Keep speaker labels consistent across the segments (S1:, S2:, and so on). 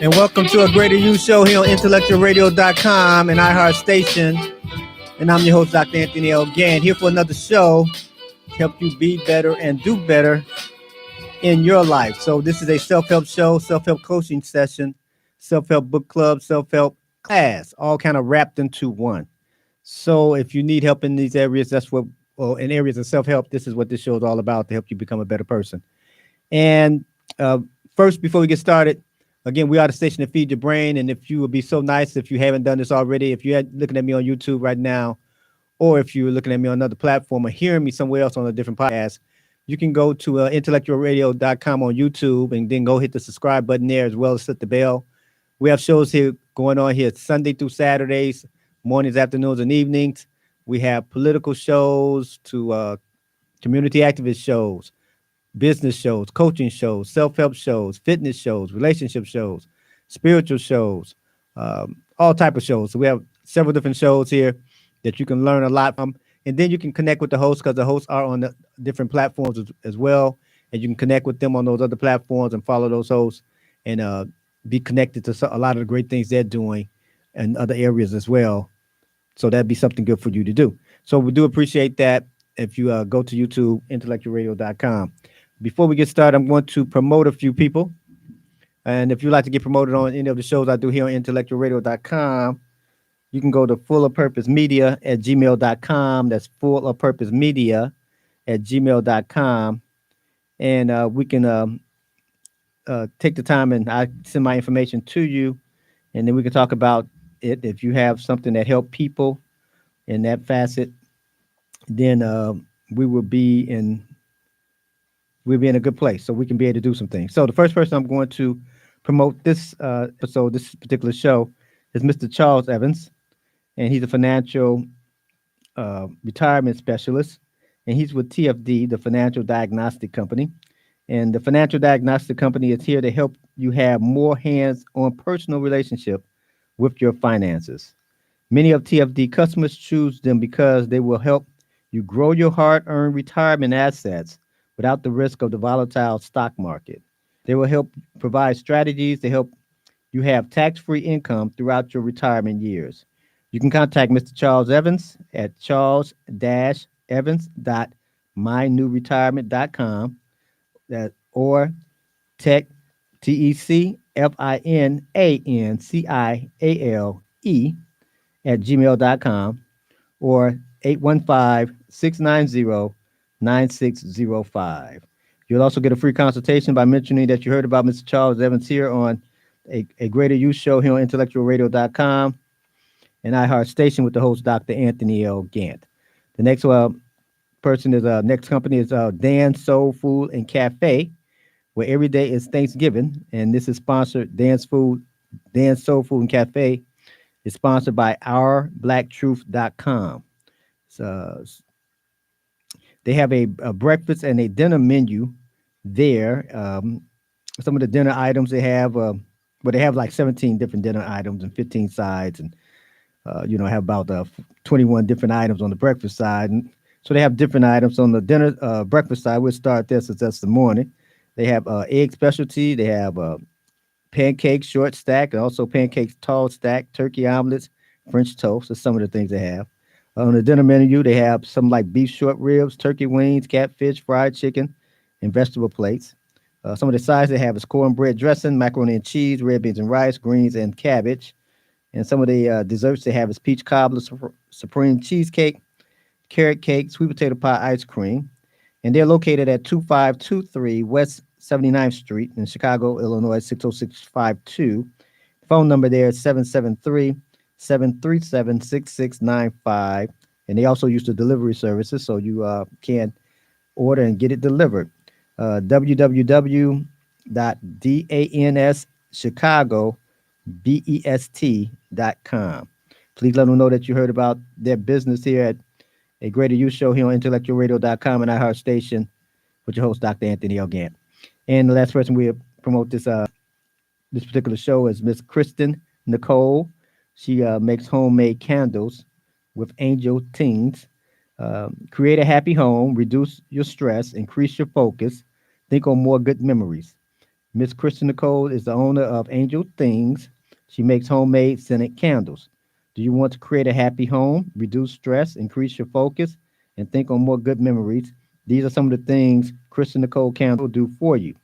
S1: And welcome to a Greater You show here on IntellectualRadio.com and iHeartStation. And I'm your host, Dr. Anthony L. Gantt, here for another show to help you be better and do better in your life. So this is a self-help show, self-help coaching session, self-help book club, self-help class, all kind of wrapped into one. So if you need help in these areas, in areas of self-help, this is what this show is all about, to help you become a better person. And first, before we get started, again, we are the station to feed your brain. And if you would be so nice, if you haven't done this already, if you're looking at me on YouTube right now, or if you're looking at me on another platform or hearing me somewhere else on a different podcast, you can go to IntellectualRadio.com on YouTube and then go hit the subscribe button there, as well as hit the bell. We have shows here going on here Sunday through Saturdays, mornings, afternoons, and evenings. We have political shows to community activist shows, business shows, coaching shows, self-help shows, fitness shows, relationship shows, spiritual shows, all type of shows. So we have several different shows here that you can learn a lot from. And then you can connect with the hosts, because the hosts are on the different platforms as well. And you can connect with them on those other platforms and follow those hosts and be connected to a lot of the great things they're doing in other areas as well. So that'd be something good for you to do. So we do appreciate that if you go to YouTube, IntellectualRadio.com. Before we get started, I'm going to promote a few people. And if you'd like to get promoted on any of the shows I do here on IntellectualRadio.com, you can go to fullofpurposemedia@gmail.com. That's fullofpurposemedia@gmail.com. And we can take the time and I send my information to you. And then we can talk about it. If you have something that help people in that facet, then we'll be in a good place, so we can be able to do some things. So the first person I'm going to promote this episode, this particular show, is Mr. Charles Evans, and he's a financial retirement specialist, and he's with T.F.D., the Financial Diagnostic Company. And the Financial Diagnostic Company is here to help you have more hands-on personal relationship with your finances. Many of TFD customers choose them because they will help you grow your hard-earned retirement assets without the risk of the volatile stock market. They will help provide strategies to help you have tax-free income throughout your retirement years. You can contact Mr. Charles Evans at charles-evans.mynewretirement.com or TecFinanciale@gmail.com or 815-690-9605. You'll also get a free consultation by mentioning that you heard about Mr. Charles Evans here on a Greater You show here on IntellectualRadio.com and iHeartStation with the host, Dr. Anthony L. Gantt. The next next company is Dan's Soul Food and Cafe, where every day is Thanksgiving, and this is sponsored. Dan's Soul Food and Cafe is sponsored by OurBlackTruth.com. So they have a breakfast and a dinner menu there. Some of the dinner items they have, they have like 17 different dinner items and 15 sides, and have about 21 different items on the breakfast side. And so they have different items on the dinner breakfast side. We'll start there since that's the morning. They have egg specialty. They have pancakes short stack, and also pancakes tall stack, turkey omelets, French toast. That's some of the things they have. On the dinner menu, they have some like beef short ribs, turkey wings, catfish, fried chicken, and vegetable plates. Some of the sides they have is cornbread dressing, macaroni and cheese, red beans and rice, greens, and cabbage. And some of the desserts they have is peach cobbler, supreme cheesecake, carrot cake, sweet potato pie, ice cream. And they're located at 2523 West 79th Street in Chicago, Illinois, 60652. Phone number there is 773-737-6695. And they also use the delivery services, so you can order and get it delivered. www.danschicago.best.com. Please let them know that you heard about their business here at a Greater You show here on IntellectualRadio.com and iHeartStation with your host, Dr. Anthony L. Gantt. And the last person we promote this particular show is Miss Christin Nicole. She makes homemade candles with angel Tings. Create a happy home, reduce your stress, increase your focus, think on more good memories. Miss Christin Nicole is the owner of Angel Things. She makes homemade scented candles. Do you want to create a happy home, reduce stress, increase your focus, and think on more good memories? These are some of the things Christin Nicole candles will do for you.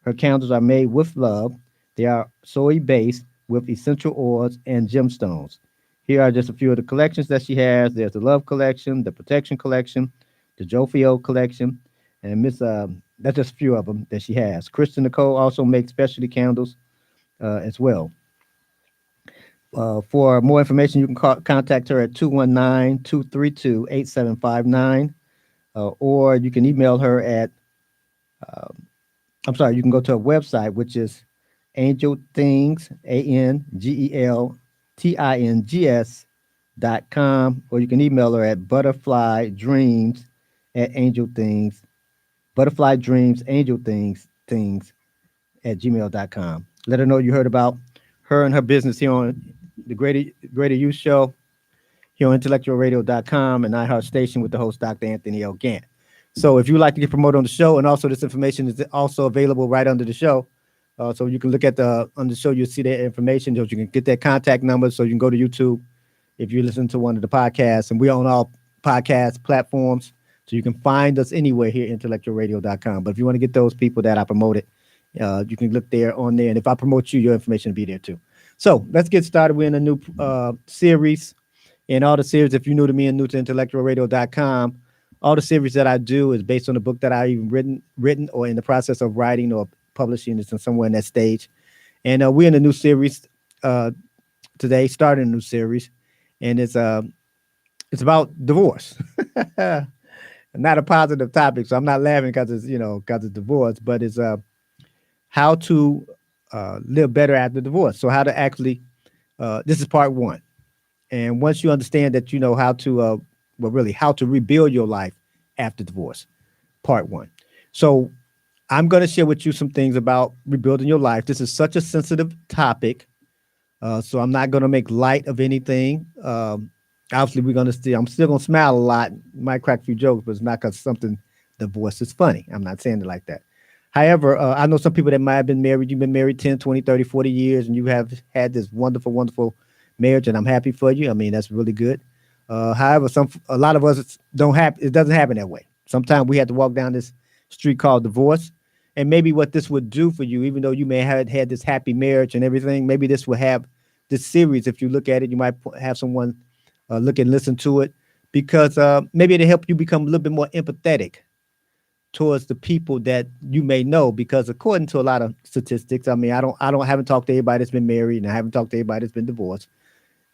S1: Her candles are made with love. They are soy based with essential oils and gemstones. Here are just a few of the collections that she has. There's the Love Collection, the Protection Collection, the Jofio Collection, and that's just a few of them that she has. Kristen Nicole also makes specialty candles as well. For more information, you can contact her at 219-232-8759, or you can email her at I'm sorry, you can go to a website, which is Angel Things, ANGELTINGS.com, or you can email her at butterflydreams at Angel Things, Things at gmail.com. Let her know you heard about her and her business here on the Greater Youth Show here on IntellectualRadio.com and iHeart Station with the host, Dr. Anthony L. Gantt. So if you'd like to get promoted on the show, and also this information is also available right under the show. So you can look at on the show, you'll see that information. So you can get that contact number. So you can go to YouTube if you listen to one of the podcasts. And we're on all podcast platforms. So you can find us anywhere here at IntellectualRadio.com. But if you want to get those people that I promoted, you can look there on there. And if I promote you, your information will be there too. So let's get started. We're in a new series. And all the series, if you're new to me and new to IntellectualRadio.com, all the series that I do is based on the book that I even written or in the process of writing or publishing. It's somewhere in that stage. And we're in a new series today, starting a new series. And it's about divorce. Not a positive topic, so I'm not laughing because it's divorce, but it's how to live better after divorce. So how to actually, this is part one. And once you understand that, you know how to, how to rebuild your life after divorce, part one. So I'm going to share with you some things about rebuilding your life. This is such a sensitive topic. So I'm not going to make light of anything. Obviously, I'm still going to smile a lot, might crack a few jokes, but it's not because something divorce is funny. I'm not saying it like that. However, I know some people that might have been married. You've been married 10, 20, 30, 40 years, and you have had this wonderful, wonderful marriage, and I'm happy for you. I mean, that's really good. However, a lot of us it doesn't happen that way. Sometimes we have to walk down this street called divorce. And maybe what this would do for you, even though you may have had this happy marriage and everything, maybe this will have this series. If you look at it, you might have someone look and listen to it, because maybe it'll help you become a little bit more empathetic towards the people that you may know. Because according to a lot of statistics, I mean, haven't talked to anybody that's been married, and I haven't talked to anybody that's been divorced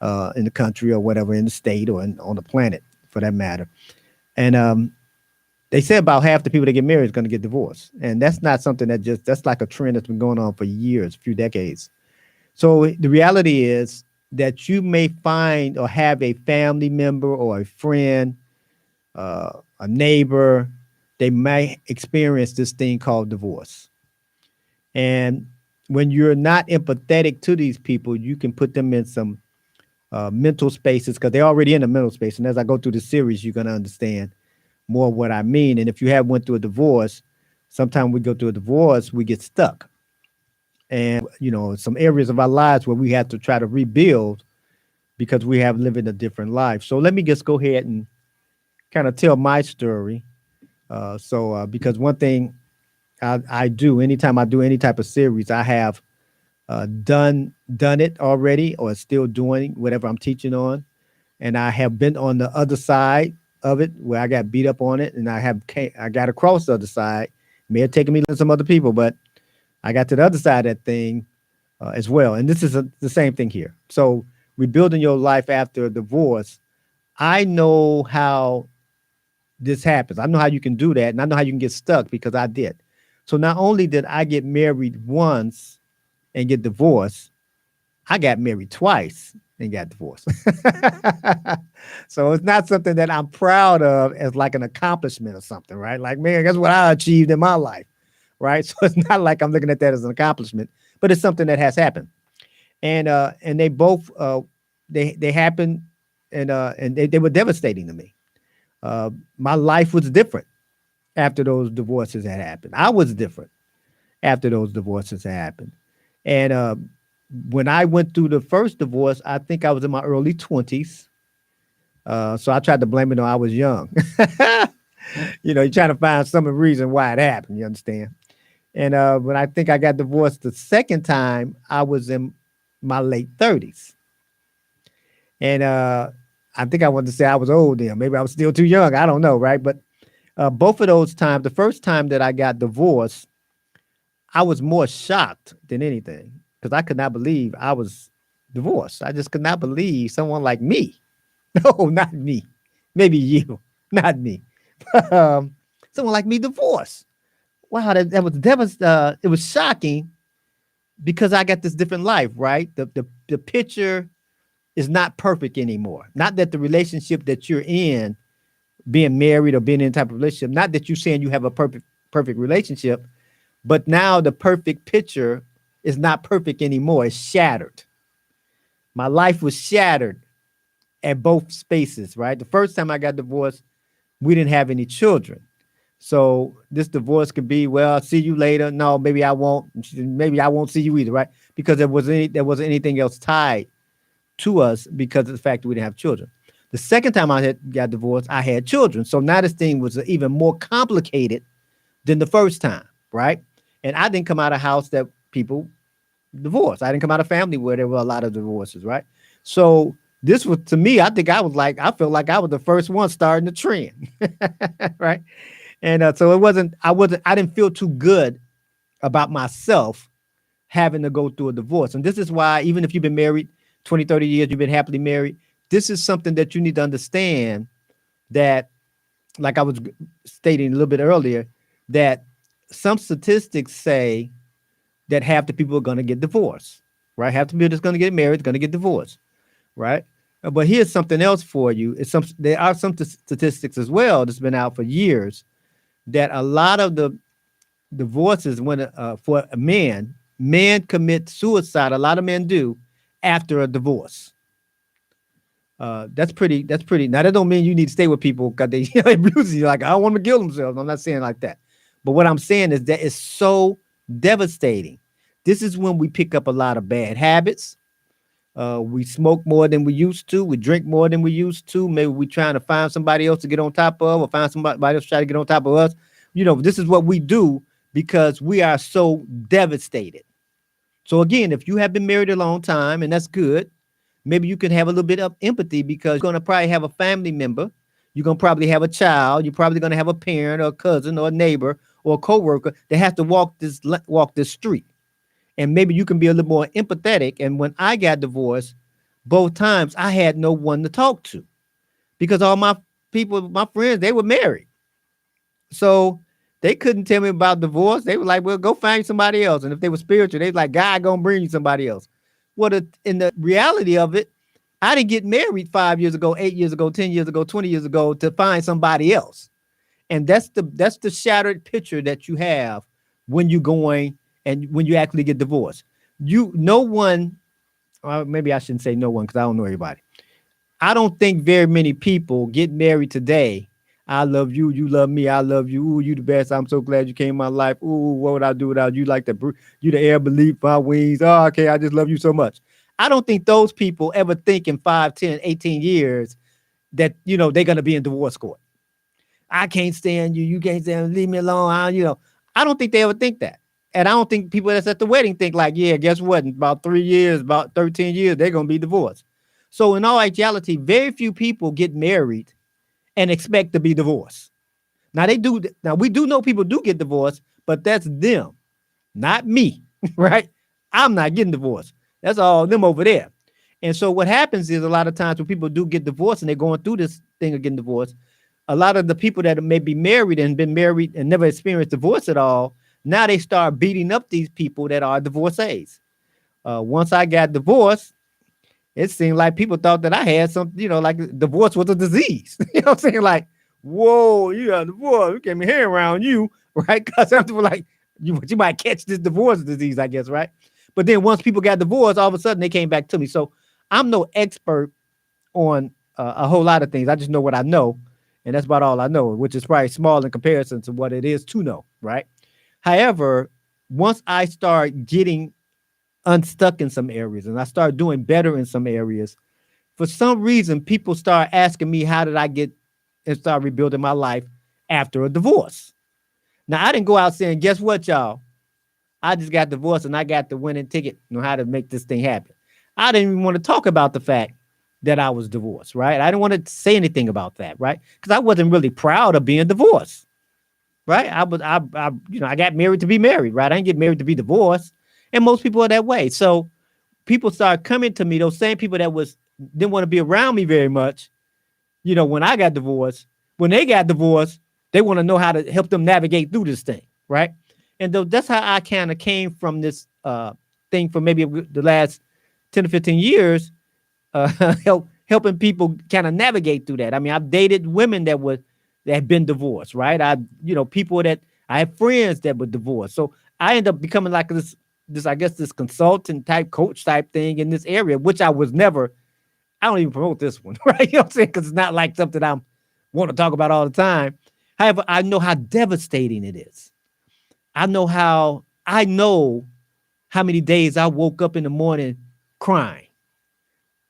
S1: in the country or whatever, in the state or on the planet for that matter. And they say about half the people that get married is going to get divorced. And that's not something that's like a trend that's been going on for years, a few decades. So the reality is that you may find or have a family member or a friend, a neighbor, they may experience this thing called divorce. And when you're not empathetic to these people, you can put them in some mental spaces, because they're already in a mental space. And as I go through the series, you're going to understand more what I mean. And if you have went through a divorce, sometimes we go through a divorce, we get stuck. And, some areas of our lives where we have to try to rebuild because we have lived a different life. So let me just go ahead and kind of tell my story. Because one thing I do, anytime I do any type of series, I have done it already or still doing whatever I'm teaching on. And I have been on the other side of it where I got beat up on it, and I got across the other side. May have taken me to some other people, but I got to the other side of that thing as well. And this is the same thing here. So rebuilding your life after a divorce, I know how this happens. I know how you can do that, and I know how you can get stuck because I did. So not only did I get married once and get divorced, I got married twice and got divorced. So it's not something that I'm proud of as like an accomplishment or something, right? Like, man, that's what I achieved in my life, right? So it's not like I'm looking at that as an accomplishment, but it's something that has happened. And they both they happened, and they were devastating to me. My life was different after those divorces had happened. I was different. after those divorces happened. And when I went through the first divorce, I think I was in my early 20s. So I tried to blame it on I was young. You're trying to find some reason why it happened. You understand? And when I think I got divorced the second time, I was in my late 30s. And I think I wanted to say I was old then. Maybe I was still too young. I don't know, right? But both of those times, the first time that I got divorced, I was more shocked than anything because I could not believe I was divorced. I just could not believe someone like me. No, not me. Maybe you, not me. Someone like me divorced. Wow, it was shocking because I got this different life, right? The picture is not perfect anymore. Not that the relationship that you're in, being married or being in a type of relationship, not that you're saying you have a perfect relationship, but now the perfect picture is not perfect anymore. It's shattered. My life was shattered at both spaces, right? The first time I got divorced, we didn't have any children. So this divorce could be, well, I'll see you later. No, maybe I won't. Maybe I won't see you either, right? Because there wasn't anything else tied to us because of the fact that we didn't have children. The second time I had got divorced, I had children. So now this thing was even more complicated than the first time, right? And I didn't come out of a house that people divorced. I didn't come out of a family where there were a lot of divorces, right? So this was, to me, I think I felt like I was the first one starting the trend, right? And so I didn't feel too good about myself having to go through a divorce. And this is why, even if you've been married 20, 30 years, you've been happily married, this is something that you need to understand that, like I was stating a little bit earlier, that some statistics say that half the people are going to get divorced, right? Half the people that's going to get married is going to get divorced, right? But here's something else for you. There are some statistics as well that's been out for years that a lot of the divorces when for a men commit suicide. A lot of men do after a divorce. That's pretty. That's pretty. Now that don't mean you need to stay with people because they abuse you. Like I don't want them to kill themselves. I'm not saying like that. But what I'm saying is that it's so devastating. This is when we pick up a lot of bad habits. We smoke more than we used to. We drink more than we used to. Maybe we're trying to find somebody else to get on top of, or find somebody else try to get on top of us. This is what we do because we are so devastated. So again, if you have been married a long time, and that's good, maybe you can have a little bit of empathy because you're going to probably have a family member. You're going to probably have a child. You're probably going to have a parent or a cousin or a neighbor or a coworker that has to walk this street. And maybe you can be a little more empathetic. And when I got divorced, both times I had no one to talk to because all my people, my friends, they were married. So they couldn't tell me about divorce. They were like, well, go find somebody else. And if they were spiritual, they was like, God gonna bring you somebody else. In the reality of it, I didn't get married 5 years ago, 8 years ago, 10 years ago, 20 years ago to find somebody else. And that's the shattered picture that you have when you're going and when you actually get divorced. No one, maybe I shouldn't say no one because I don't know everybody. I don't think very many people get married today. I love you. You love me. I love you. Ooh, you the best. I'm so glad you came in my life. Ooh, what would I do without you? You the air beneath my wings. Oh, okay. I just love you so much. I don't think those people ever think in 5, 10, 18 years that, they're going to be in divorce court. I can't stand you. You can't stand me. Leave me alone. I don't think they ever think that. And I don't think people that's at the wedding think like, yeah, guess what? In about 3 years, about 13 years, they're going to be divorced. So in all actuality, very few people get married and expect to be divorced. Now they do. Now we do know people do get divorced, but that's them, not me, right? I'm not getting divorced. That's all them over there. And so what happens is a lot of times when people do get divorced and they're going through this thing of getting divorced, a lot of the people that may be married and been married and never experienced divorce at all, now they start beating up these people that are divorcees. Once I got divorced, it seemed like people thought that I had something, like divorce was a disease. You know what I'm saying? Like, whoa, you got divorce. We can't be hanging around you, right? Because some people like, you might catch this divorce disease, I guess, right? But then once people got divorced, all of a sudden they came back to me. So I'm no expert on a whole lot of things. I just know what I know. And that's about all I know, which is probably small in comparison to what it is to know, right? However, once I start getting unstuck in some areas and I start doing better in some areas, for some reason, people start asking me, how did I get and start rebuilding my life after a divorce? Now, I didn't go out saying, guess what, y'all? I just got divorced and I got the winning ticket, how to make this thing happen. I didn't even want to talk about the fact that I was divorced, right? I didn't want to say anything about that, right? Because I wasn't really proud of being divorced, right? I got married to be married, right? I didn't get married to be divorced. And most people are that way. So people started coming to me, those same people that didn't want to be around me very much, when I got divorced. When they got divorced, they want to know how to help them navigate through this thing, right? And that's how I kind of came from this thing for maybe the last 10 to 15 years, helping people kind of navigate through that. I mean, I've dated women that had been divorced, right? People that I have friends that were divorced. So I ended up becoming like this I guess this consultant type coach type thing in this area, which I was never. I don't even promote this one, right? You know what I'm saying? Because it's not like something I want to talk about all the time. However, I know how devastating it is. I know how many days I woke up in the morning crying.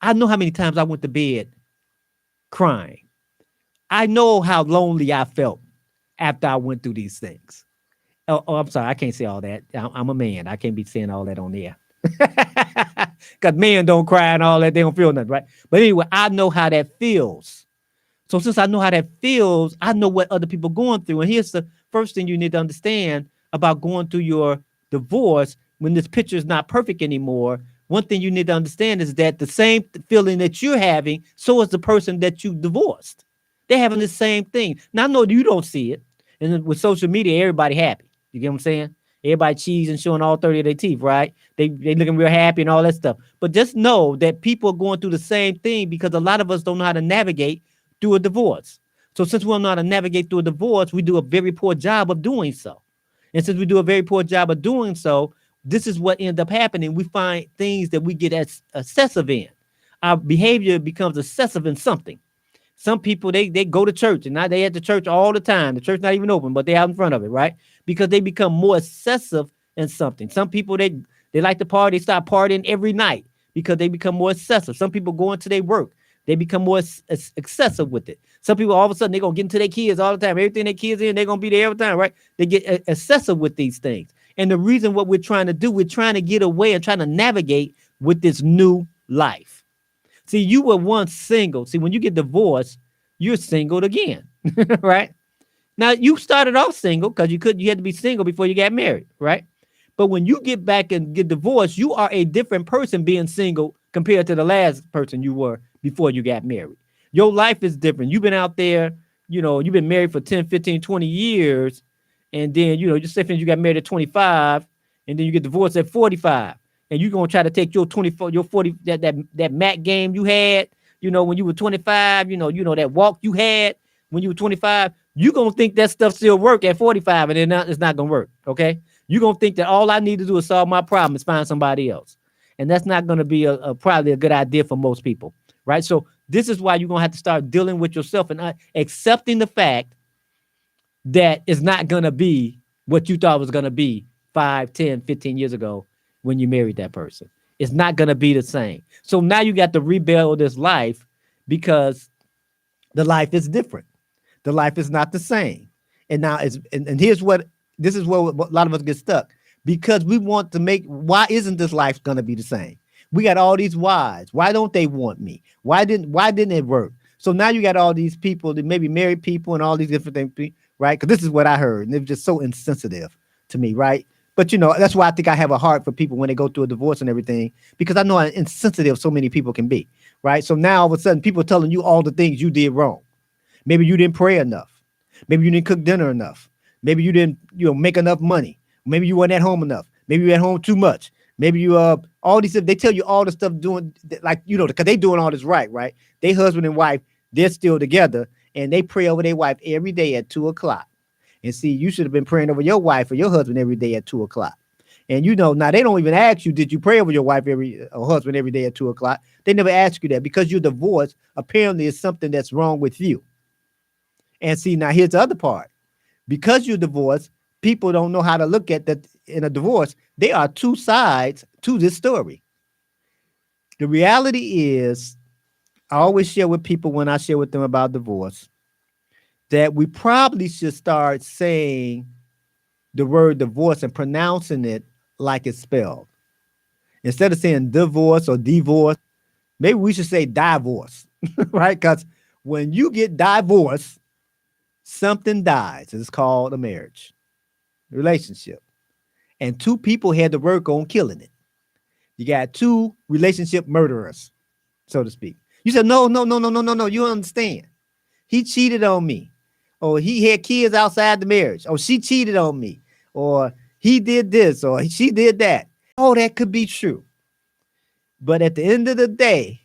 S1: I know how many times I went to bed crying. I know how lonely I felt after I went through these things. Oh, I'm sorry. I can't say all that. I'm a man. I can't be saying all that on the air. Because men don't cry and all that. They don't feel nothing, right? But anyway, I know how that feels. So since I know how that feels, I know what other people are going through. And here's the first thing you need to understand about going through your divorce when this picture is not perfect anymore. One thing you need to understand is that the same feeling that you're having, so is the person that you divorced. They're having the same thing. Now, I know you don't see it. And with social media, everybody happy. You get what I'm saying? Everybody cheesing, showing all 30 of their teeth, right? They looking real happy and all that stuff. But just know that people are going through the same thing because a lot of us don't know how to navigate through a divorce. So since we don't know how to navigate through a divorce, we do a very poor job of doing so. And since we do a very poor job of doing so, this is what ends up happening. We find things that we get excessive in. Our behavior becomes excessive in something. Some people, they go to church and now they at the church all the time. The church not even open, but they're out in front of it, right? Because they become more excessive in something. Some people, they like to party, they start partying every night because they become more excessive. Some people go into their work. They become more excessive with it. Some people, all of a sudden, they're going to get into their kids all the time. Everything their kids in, they're going to be there every time, right? They get excessive with these things. And the reason what we're trying to do, we're trying to get away and trying to navigate with this new life. See, you were once single. See, when you get divorced, you're single again, right? Now, you started off single because you had to be single before you got married, right? But when you get back and get divorced, you are a different person being single compared to the last person you were before you got married. Your life is different. You've been out there, you've been married for 10, 15, 20 years. And then, just say you got married at 25 and then you get divorced at 45. And you're going to try to take your 24, your 40, that mat game you had, when you were 25, that walk you had when you were 25, you're going to think that stuff still work at 45 and then it's not going to work. Okay. You're going to think that all I need to do is solve my problem is find somebody else. And that's not going to be probably a good idea for most people. Right. So this is why you're going to have to start dealing with yourself and accepting the fact that it's not going to be what you thought was going to be 5, 10, 15 years ago when you married that person. It's not going to be the same. So now you got to rebuild this life because the life is different. The life is not the same. And now here's this is where a lot of us get stuck because we want to why isn't this life going to be the same? We got all these whys. Why don't they want me? Why didn't it work? So now you got all these people that maybe married people and all these different things, right? Because this is what I heard. And it was just so insensitive to me, right? But, that's why I think I have a heart for people when they go through a divorce and everything, because I know how insensitive so many people can be, right? So now all of a sudden people are telling you all the things you did wrong. Maybe you didn't pray enough. Maybe you didn't cook dinner enough. Maybe you didn't, make enough money. Maybe you weren't at home enough. Maybe you were at home too much. Maybe you, all these stuff, they tell you all the stuff doing, like, because they doing all this right? They husband and wife, they're still together and they pray over their wife every day at 2:00. And see, you should have been praying over your wife or your husband every day at 2:00. And now they don't even ask you, did you pray over your wife or husband every day at 2:00? They never ask you that because you're divorced. Apparently, it's something that's wrong with you. And see, now here's the other part. Because you're divorced, people don't know how to look at that in a divorce. There are two sides to this story. The reality is, I always share with people when I share with them about divorce that we probably should start saying the word divorce and pronouncing it like it's spelled. Instead of saying divorce or divorce, maybe we should say divorce, right? Because when you get divorced, something dies. It's called a marriage, relationship. And two people had to work on killing it. You got two relationship murderers, so to speak. You said, no, no, no, no, no, no, no. You don't understand. He cheated on me. Or he had kids outside the marriage. Or she cheated on me. Or he did this or she did that. All that could be true. But at the end of the day,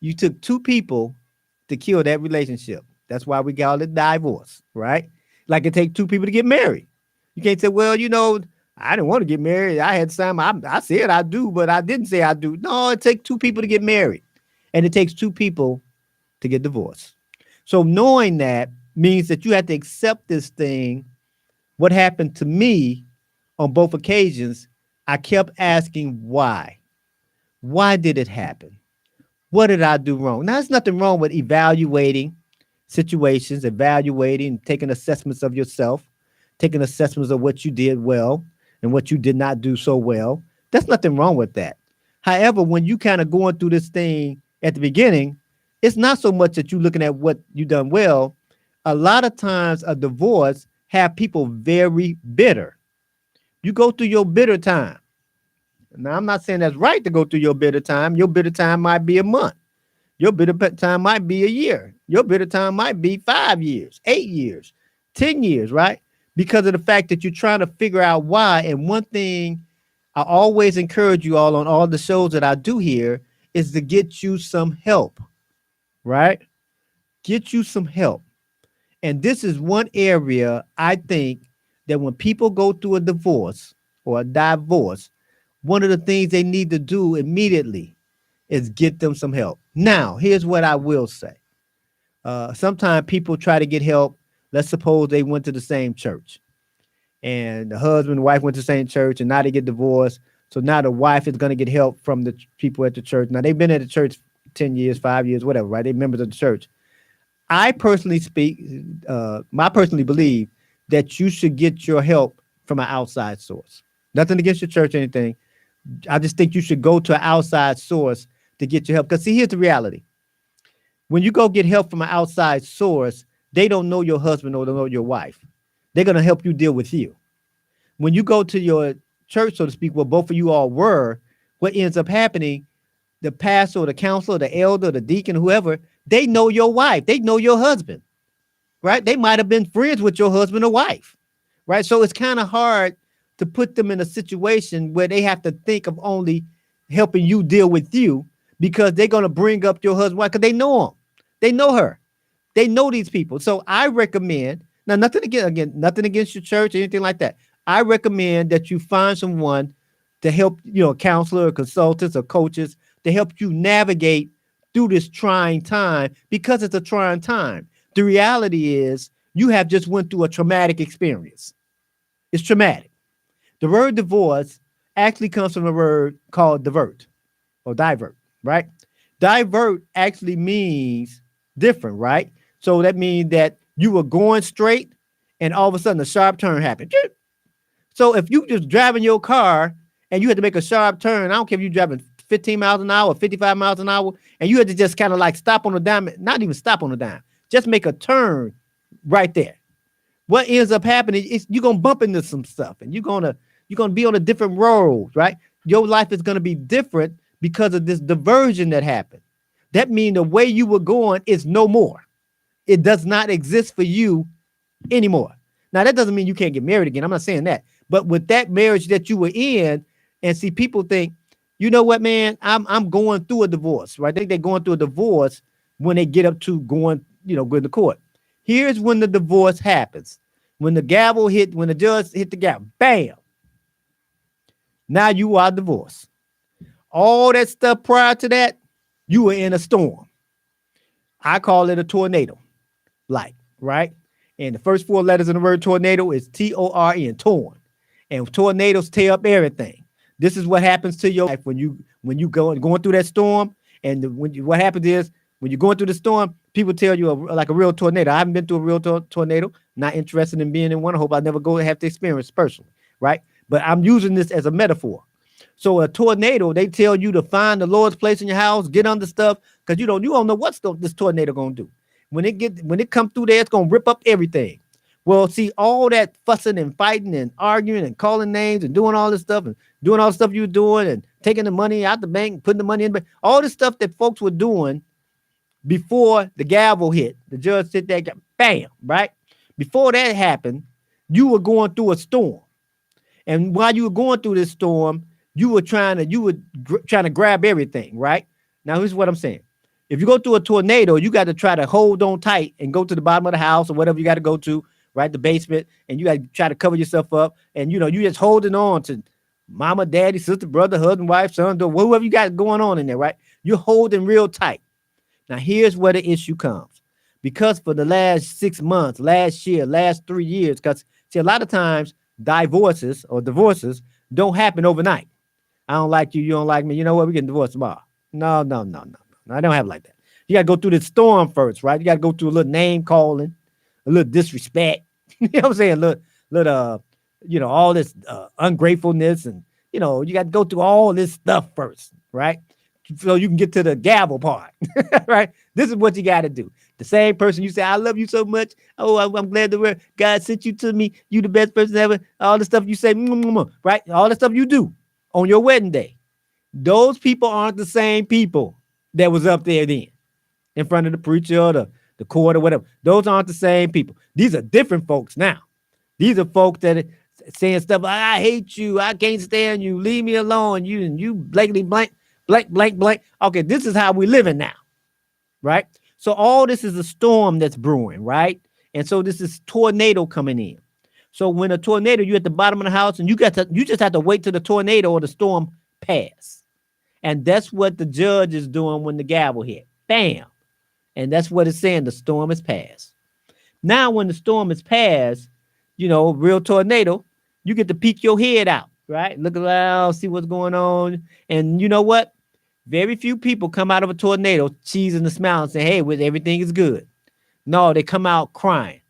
S1: you took two people to kill that relationship. That's why we call it divorce, right? Like it takes two people to get married. You can't say, well, I didn't want to get married. I had some, I said I do, but I didn't say I do. No, it takes two people to get married. And it takes two people to get divorced. So knowing that means that you have to accept this thing. What happened to me on both occasions, I kept asking why. Why did it happen? What did I do wrong? Now, there's nothing wrong with evaluating situations, evaluating, taking assessments of yourself, taking assessments of what you did well and what you did not do so well. There's nothing wrong with that. However, when you kind of going through this thing at the beginning, it's not so much that you're looking at what you done well. A lot of times a divorce have people very bitter. You go through your bitter time. Now, I'm not saying that's right to go through your bitter time. Your bitter time might be a month. Your bitter time might be a year. Your bitter time might be 5 years, 8 years, 10 years, right? Because of the fact that you're trying to figure out why. And one thing I always encourage you all on all the shows that I do here is to get you some help, right? Get you some help. And this is one area I think that when people go through a divorce or a divorce, one of the things they need to do immediately is get them some help. Now, here's what I will say. Sometimes people try to get help. Let's suppose they went to the same church and the husband and wife went to the same church and now they get divorced. So now the wife is going to get help from the people at the church. Now they've been at the church 10 years, 5 years, whatever, right? They're members of the church. I personally believe that you should get your help from an outside source. Nothing against your church or anything. I just think you should go to an outside source to get your help. Because see, here's the reality. When you go get help from an outside source, they don't know your husband or they don't know your wife. They're going to help you deal with you. When you go to your church, so to speak, where both of you all were, what ends up happening, the pastor or the counselor, the elder, the deacon, whoever, they know your wife. They know your husband, right? They might have been friends with your husband or wife, right? So it's kind of hard to put them in a situation where they have to think of only helping you deal with you because they're going to bring up your husband because they know him. They know her. They know these people. So I recommend, now nothing against your church or anything like that. I recommend that you find someone to help, a counselor or consultants or coaches to help you navigate through this trying time because it's a trying time. The reality is you have just went through a traumatic experience. It's traumatic. The word divorce actually comes from a word called divert or divert, right? Divert actually means different, right? So that means that you were going straight and all of a sudden a sharp turn happened. So if you just driving your car and you had to make a sharp turn, I don't care if you're driving 15 miles an hour, 55 miles an hour, and you had to just kind of like stop on a dime, not even stop on a dime, just make a turn right there. What ends up happening is you're going to bump into some stuff and you're going to be on a different road, right? Your life is going to be different because of this diversion that happened. That means the way you were going is no more. It does not exist for you anymore. Now, that doesn't mean you can't get married again. I'm not saying that. But with that marriage that you were in, and see, people think, you know what, man, I'm going through a divorce, right? I think they're going through a divorce when they get up to going to court. Here's when the divorce happens. When the judge hit the gavel, bam. Now you are divorced. All that stuff prior to that, you were in a storm. I call it a tornado, right? And the first four letters in the word tornado is T-O-R-N, torn. And tornadoes tear up everything. This is what happens to your life when you going through that storm. And what happens is when you're going through the storm, people tell you like a real tornado. I haven't been through a real tornado. Not interested in being in one. I hope I never go and have to experience personally, right? But I'm using this as a metaphor. So a tornado, they tell you to find the Lord's place in your house, get under stuff, because you don't know what this tornado gonna do. When it come through there, it's gonna rip up everything. Well, see, all that fussing and fighting and arguing and calling names and doing all this stuff and doing all the stuff you were doing and taking the money out the bank, putting the money in, all this stuff that folks were doing before the gavel hit, the judge said that, bam, right? Before that happened, you were going through a storm. And while you were going through this storm, you were trying to grab everything, right? Now, here's what I'm saying. If you go through a tornado, you got to try to hold on tight and go to the bottom of the house or whatever you got to go to, right? The basement, and you got to try to cover yourself up. And, you just holding on to mama, daddy, sister, brother, husband, wife, son, daughter, whoever you got going on in there, right? You're holding real tight. Now, here's where the issue comes. Because for the last 6 months, last year, last 3 years, because, see, a lot of times divorces don't happen overnight. I don't like you. You don't like me. You know what? We can divorce tomorrow. No. I don't have it like that. You got to go through the storm first, right? You got to go through a little name calling, a little disrespect. You know what I'm saying? Little, all this ungratefulness. And, you got to go through all this stuff first, right? So you can get to the gavel part, right? This is what you got to do. The same person you say, I love you so much. Oh, I'm glad that God sent you to me. You the best person ever. All the stuff you say, right? All the stuff you do on your wedding day. Those people aren't the same people that was up there then in front of the preacher or the court or whatever. Those aren't the same people. These are different folks now. These are folks that are saying stuff like, I hate you. I can't stand you. Leave me alone. You blatantly blank. Okay, this is how we're living now, right? So all this is a storm that's brewing, right? And so this is tornado coming in. So when a tornado, you're at the bottom of the house and you just have to wait till the tornado or the storm pass. And that's what the judge is doing when the gavel hit. Bam. And that's what it's saying. The storm is past. Now, when the storm is past, real tornado, you get to peek your head out, right? Look around, see what's going on. And you know what? Very few people come out of a tornado cheesing the smile and say, hey, everything is good. No, they come out crying.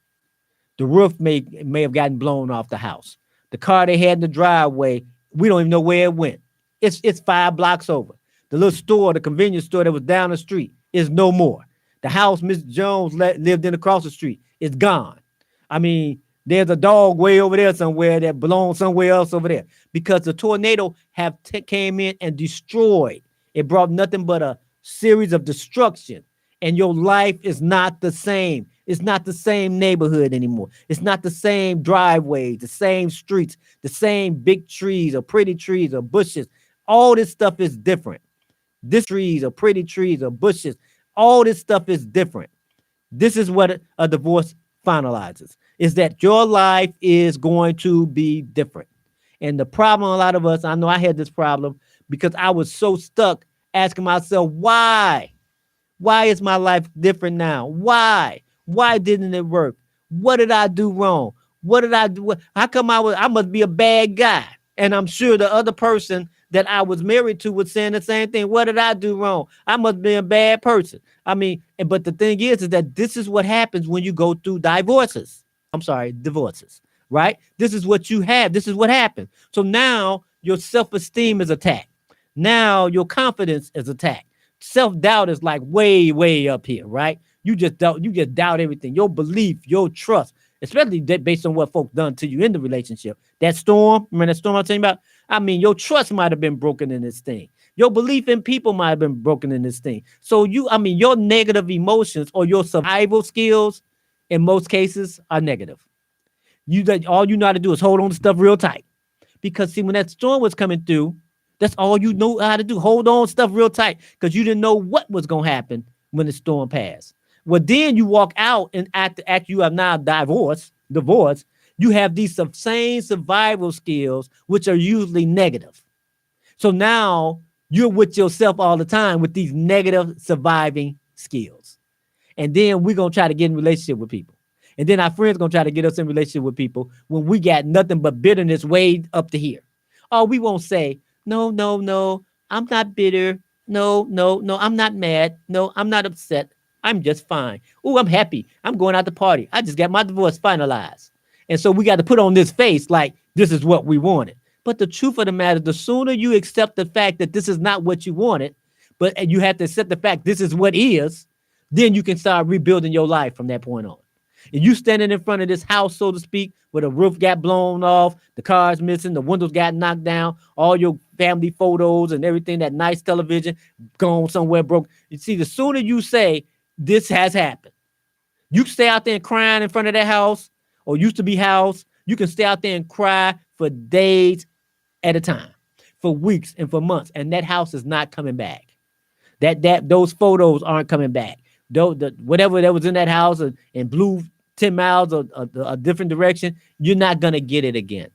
S1: The roof may have gotten blown off the house. The car they had in the driveway, we don't even know where it went. It's 5 blocks over. The little store, the convenience store that was down the street is no more. The house Miss Jones lived in across the street is gone. I mean, there's a dog way over there somewhere that belongs somewhere else over there because the tornado came in and destroyed. It brought nothing but a series of destruction. And your life is not the same. It's not the same neighborhood anymore. It's not the same driveways, the same streets, the same big trees or pretty trees or bushes. All this stuff is different. This trees or pretty trees or bushes, all this stuff is different. This is what a divorce finalizes, is that your life is going to be different. And the problem, a lot of us, I know I had this problem because I was so stuck asking myself, why? Why is my life different now? Why? Why didn't it work? What did I do wrong? What did I do? How come I must be a bad guy? And I'm sure the other person that I was married to was saying the same thing. What did I do wrong? I must be a bad person. I mean, but the thing is that this is what happens when you go through divorces, right? This is what you have. This is what happened. So now your self-esteem is attacked. Now your confidence is attacked. Self-doubt is like way, way up here, right? You just doubt everything. Your belief, your trust, especially based on what folks done to you in the relationship. That storm, remember that storm I was telling you about? I mean, your trust might have been broken in this thing. Your belief in people might have been broken in this thing. So your negative emotions or your survival skills in most cases are negative. All you know how to do is hold on to stuff real tight. Because see, when that storm was coming through, that's all you know how to do. Hold on stuff real tight because you didn't know what was going to happen when the storm passed. Well, then you walk out and after you have now divorced, you have these same survival skills, which are usually negative. So now you're with yourself all the time with these negative surviving skills. And then we're going to try to get in a relationship with people.
S2: And then our friends gonna try to get us in relationship with people when we got nothing but bitterness way up to here. Oh, we won't say, no, no, no, I'm not bitter. No, no, no, I'm not mad. No, I'm not upset. I'm just fine. Oh, I'm happy. I'm going out to party. I just got my divorce finalized. And so we got to put on this face like this is what we wanted. But the truth of the matter, the sooner you accept the fact that this is not what you wanted, but you have to accept the fact this is what is, then you can start rebuilding your life from that point on. And you standing in front of this house, so to speak, where the roof got blown off, the car's missing, the windows got knocked down, all your family photos and everything, that nice television gone somewhere broke. You see, the sooner you say this has happened, you stay out there and crying in front of that house or used to be house, you can stay out there and cry for days at a time, for weeks and for months, and that house is not coming back. Those photos aren't coming back. Whatever that was in that house and blew 10 miles a different direction, you're not gonna get it again.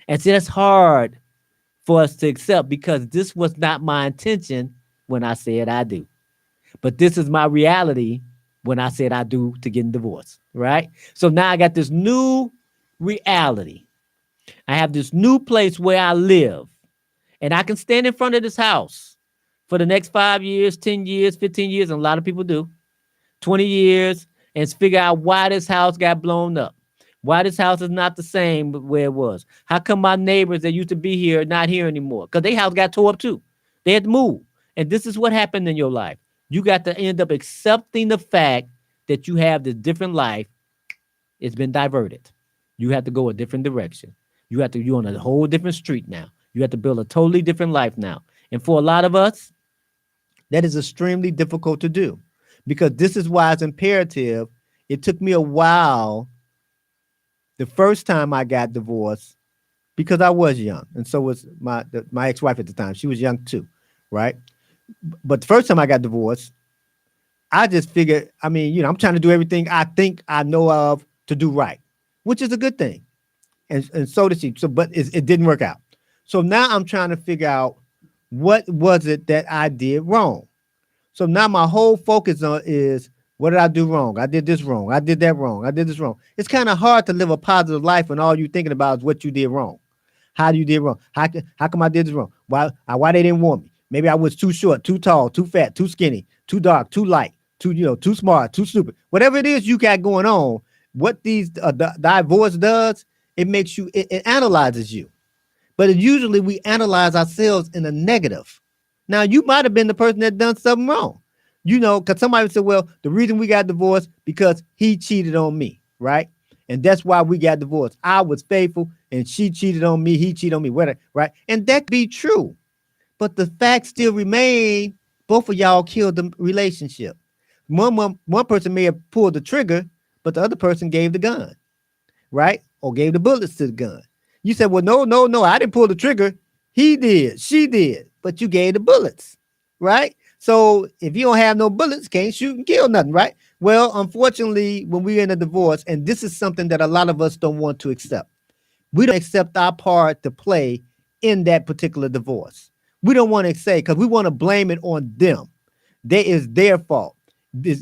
S2: And see, that's hard for us to accept because this was not my intention when I said I do. But this is my reality when I said I do to getting divorced, right? So now I got this new reality. I have this new place where I live, and I can stand in front of this house for the next 5 years, 10 years, 15 years, and a lot of people do, 20 years, and figure out why this house got blown up. Why this house is not the same where it was. How come my neighbors that used to be here are not here anymore? Because their house got tore up too. They had to move. And this is what happened in your life. You got to end up accepting the fact that you have this different life. It's been diverted. You have to go a different direction. You're on a whole different street now. You have to build a totally different life now. And for a lot of us,
S1: that is extremely difficult to do because this is why it's imperative. It took me a while the first time I got divorced because I was young. And so was my ex-wife at the time. She was young too, right? But the first time I got divorced, I just figured, I'm trying to do everything I think I know of to do right, which is a good thing. And so did she. So, but it didn't work out. So now I'm trying to figure out what was it that I did wrong. So now my whole focus on is what did I do wrong? I did this wrong. I did that wrong. I did this wrong. It's kind of hard to live a positive life when all you're thinking about is what you did wrong. How you did wrong? How come I did this wrong? Why they didn't want me? Maybe I was too short, too tall, too fat, too skinny, too dark, too light, too smart, too stupid. Whatever it is you got going on, what these divorce does, it makes you, it analyzes you. But usually we analyze ourselves in a negative. Now, you might have been the person that done something wrong. Because somebody said, well, the reason we got divorced because he cheated on me, right? And that's why we got divorced. I was faithful and she cheated on me. He cheated on me, whatever, right? And that could be true. But the fact still remain, both of y'all killed the relationship. One person may have pulled the trigger, but the other person gave the gun, right? Or gave the bullets to the gun. You said, well, no, I didn't pull the trigger. He did, she did, but you gave the bullets, right? So if you don't have no bullets, can't shoot and kill nothing, right? Well, unfortunately, when we're in a divorce, and this is something that a lot of us don't want to accept. We don't accept our part to play in that particular divorce. We don't want to say, because we want to blame it on them. It's their fault. They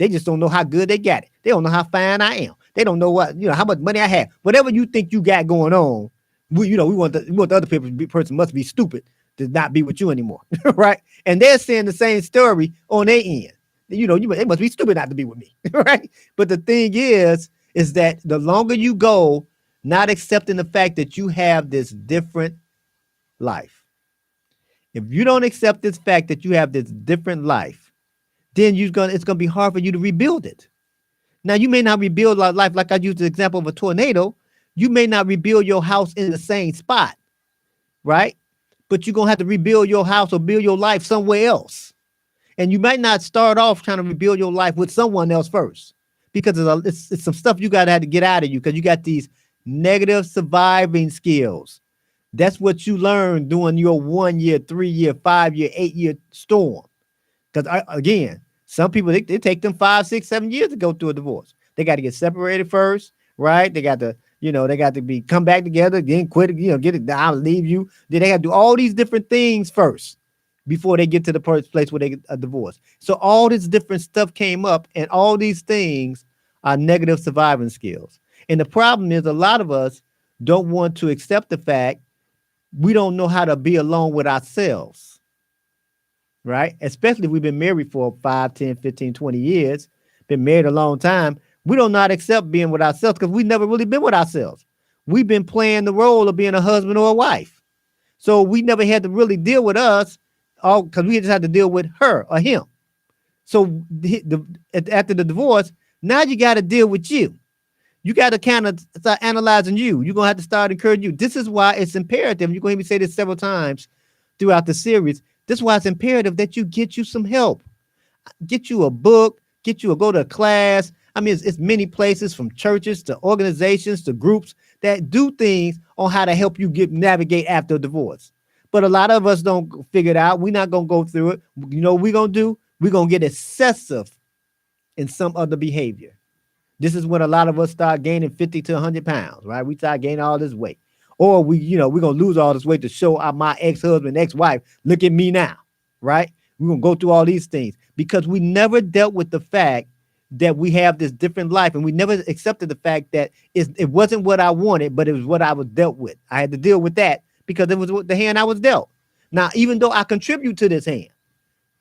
S1: just don't know how good they got it. They don't know how fine I am. They don't know how much money I have. Whatever you think you got going on, we want the other person must be stupid to not be with you anymore, right? And they're saying the same story on their end. They must be stupid not to be with me, right? But the thing is that the longer you go, not accepting the fact that you have this different life. If you don't accept this fact that you have this different life, then it's gonna be hard for you to rebuild it. Now, you may not rebuild life like I used the example of a tornado. You may not rebuild your house in the same spot, right? But you're going to have to rebuild your house or build your life somewhere else. And you might not start off trying to rebuild your life with someone else first because it's some stuff you got to have to get out of you because you got these negative surviving skills. That's what you learn during your 1 year, 3 year, 5 year, 8 year storm. Because again, some people, they take them 5, 6, 7 years to go through a divorce. They got to get separated first, right? They got to, they got to come back together, then quit, get it, I'll leave you. Then they got to do all these different things first before they get to the place where they get a divorce. So all this different stuff came up, and all these things our negative surviving skills. And the problem is a lot of us don't want to accept the fact we don't know how to be alone with ourselves, right? Especially if we've been married for 5, 10, 15, 20 years, been married a long time. We don't know how to accept being with ourselves because we've never really been with ourselves. We've been playing the role of being a husband or a wife. So we never had to really deal with us all because we just had to deal with her or him. So after the divorce, now you got to deal with you. You got to kind of start analyzing you. You're going to have to start encouraging you. This is why it's imperative. You're going to hear me say this several times throughout the series. This is why it's imperative that you get you some help. Get you a book, go to a class. I mean, it's many places from churches to organizations to groups that do things on how to help you navigate after a divorce. But a lot of us don't figure it out. We're not going to go through it. You know what we're going to do? We're going to get excessive in some other behavior. This is when a lot of us start gaining 50 to 100 pounds, right? We start gaining all this weight. Or we're going to lose all this weight to show my ex-husband, ex-wife, look at me now, right? We're going to go through all these things because we never dealt with the fact that we have this different life, and we never accepted the fact that it wasn't what I wanted, but it was what I was dealt with. I had to deal with that because it was the hand I was dealt. Now, even though I contribute to this hand,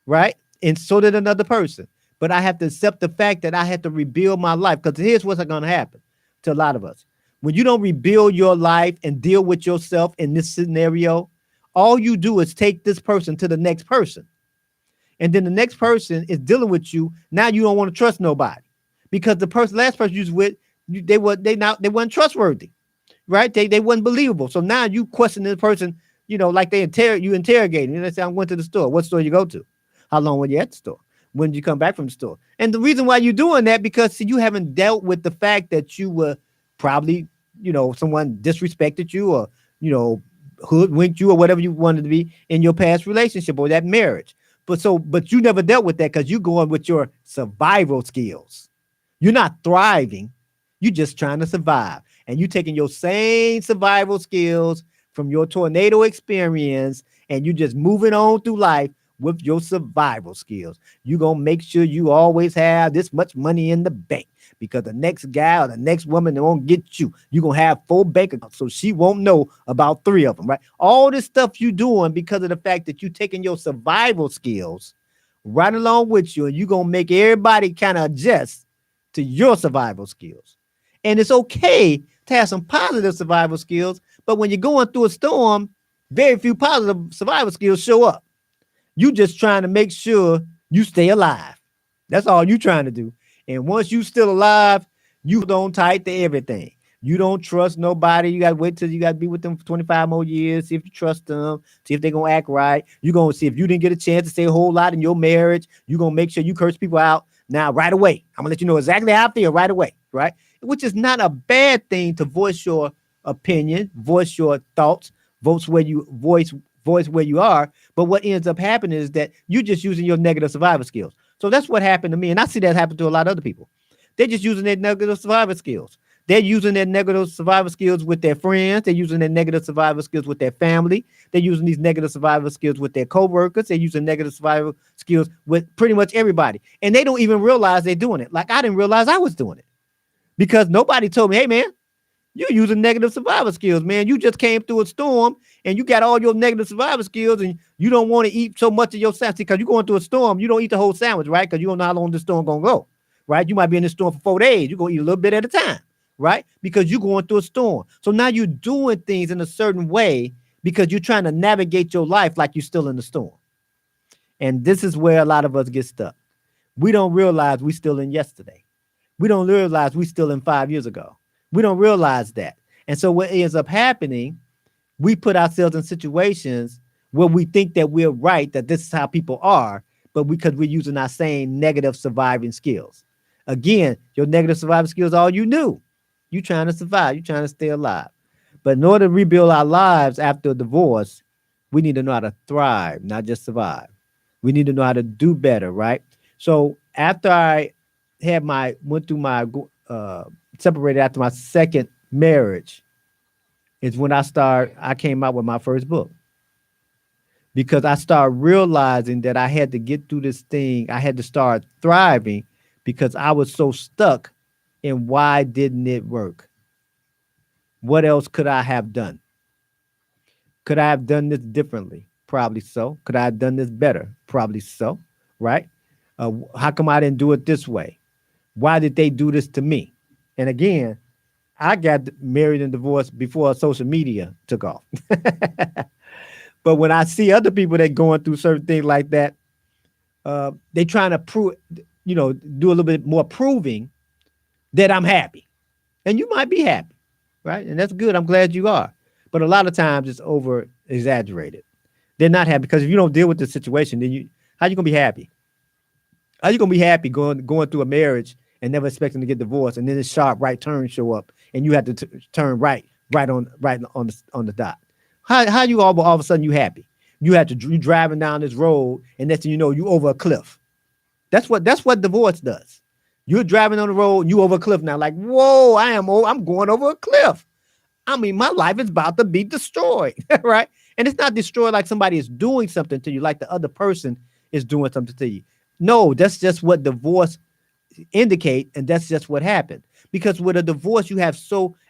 S1: right? And so did another person. But I have to accept the fact that I had to rebuild my life because here's what's going to happen to a lot of us. When you don't rebuild your life and deal with yourself in this scenario, all you do is take this person to the next person. And then the next person is dealing with you. Now you don't want to trust nobody because the last person you was with, they weren't trustworthy, right? They weren't believable. So now you question this person, like you interrogate. They say, I went to the store. What store you go to? How long were you at the store? When did you come back from the store? And the reason why you're doing that, because you haven't dealt with the fact that you were probably, someone disrespected you or, hoodwinked you or whatever you wanted to be in your past relationship or that marriage. But you never dealt with that because you're going with your survival skills. You're not thriving. You're just trying to survive. And you're taking your same survival skills from your tornado experience and you're just moving on through life with your survival skills. You're going to make sure you always have this much money in the bank because the next guy or the next woman that won't get you, you're going to have 4 bank accounts so she won't know about 3 of them, right? All this stuff you're doing because of the fact that you're taking your survival skills right along with you and you're going to make everybody kind of adjust to your survival skills. And it's okay to have some positive survival skills, but when you're going through a storm, very few positive survival skills show up. You just trying to make sure you stay alive. That's all you trying to do. And once you still alive, you don't tight to everything. You don't trust nobody. You got to wait till you got to be with them for 25 more years. See if you trust them. See if they're going to act right. You're going to see if you didn't get a chance to say a whole lot in your marriage. You're going to make sure you curse people out now right away. I'm going to let you know exactly how I feel right away, right? Which is not a bad thing to voice your opinion, voice your thoughts, voice where you are. But what ends up happening is that you're just using your negative survival skills. So that's what happened to me. And I see that happen to a lot of other people. They're just using their negative survival skills. They're using their negative survival skills with their friends. They're using their negative survival skills with their family. They're using these negative survival skills with their coworkers. They're using negative survival skills with pretty much everybody. And they don't even realize they're doing it. Like I didn't realize I was doing it because nobody told me, hey, man, you're using negative survival skills, man. You just came through a storm and you got all your negative survival skills and you don't want to eat so much of your sandwich because you're going through a storm. You don't eat the whole sandwich, right? Because you don't know how long the storm going to go, right? You might be in the storm for 4 days. You're going to eat a little bit at a time, right? Because you're going through a storm. So now you're doing things in a certain way because you're trying to navigate your life like you're still in the storm. And this is where a lot of us get stuck. We don't realize we're still in yesterday. We don't realize we're still in 5 years ago. We don't realize that. And so what ends up happening, we put ourselves in situations where we think that we're right, that this is how people are, but because we're using our same negative surviving skills. Again, your negative surviving skills, all you knew. You're trying to survive. You're trying to stay alive. But in order to rebuild our lives after a divorce, we need to know how to thrive, not just survive. We need to know how to do better, right? So after I separated after my second marriage is when I came out with my first book. Because I started realizing that I had to get through this thing. I had to start thriving because I was so stuck
S2: And why didn't it work? What else could I have done? Could I have done this differently? Probably so. Could I have done this better? Probably so. Right? How come I didn't do it this way? Why did they do this to me? And again, I got married and divorced before social media took off. But when I see other people that going through certain things like that, they trying to prove, do a little bit more proving that I'm happy. And you might be happy, right? And that's good. I'm glad you are. But a lot of times it's over exaggerated. They're not happy because if you don't deal with the situation, then how you gonna be happy? How you gonna be happy going through a marriage and never expecting to get divorced, and then this sharp right turn show up, and you have to turn right on the dot? How you all of a sudden you happy? You driving down this road, and next thing you know, you over a cliff. That's what divorce does. You're driving on the road, and you over a cliff now. Like, whoa, I'm going over a cliff. I mean, my life is about to be destroyed, right? And it's not destroyed like somebody is doing something to you, like the other person is doing something to you. No, that's just what divorce indicate, and that's just what happened. Because with a divorce,